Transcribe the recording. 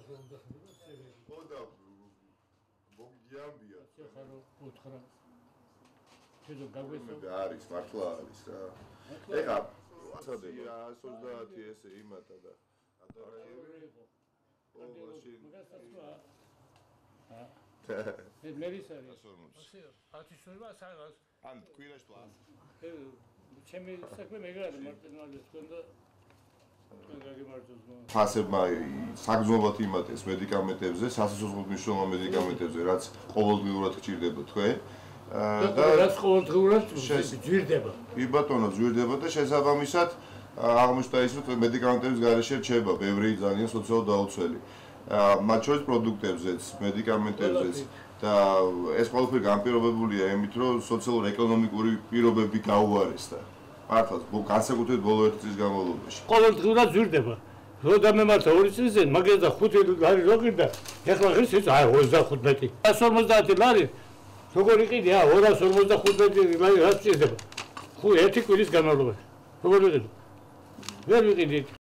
ხოდა მოგიამბია. ხარო უთხრა. შედო გაგვესო. არის მართლა არის რა. ეხა 130 ესე იმათა და ადარაიები. ო მაშინ ეს მერის არის. 140 საგას. ან კვირაში თვალს. ჩემი საქმე მეგრად მარტინვალეს ქონდა ფასებმა საგრძნობად იმატეს მედიკამენტებზე, სასიცოცხლო მნიშვნელოვან მედიკამენტებზე, რაც ყოველდღიურად გჭირდება თქვენ. და რაც ყოველდღიურად გჭირდება. კი ბატონო, გჭირდება და შესაბამისად აღმოჩნდა ის, რომ მედიკამენტების გარეშე რჩება ბევრი ძალიან სოციალურად დაუცველი. მათ შორის პროდუქტებზეც, მედიკამენტებზეც და ეს ყველაფერი განპირობებულია იმით, რომ სოციალურ-ეკონომიკური პირობები გაუარესდა. მართლაც განსაკუთრებით ბოლო 1 წლის განმავლობაში. ყოველდღიურად ზრდება. როდა მემართა 2 წელზე მაგას და 5 ლარი რო ყიდა, ეხლა ღირს ის 25. 150 ლარი. როგორ იყიდი 255 ლარი რაც ჭირდება. 1 კვირის განმავლობაში. როგორ იყიდი? ვერ ვიყიდით.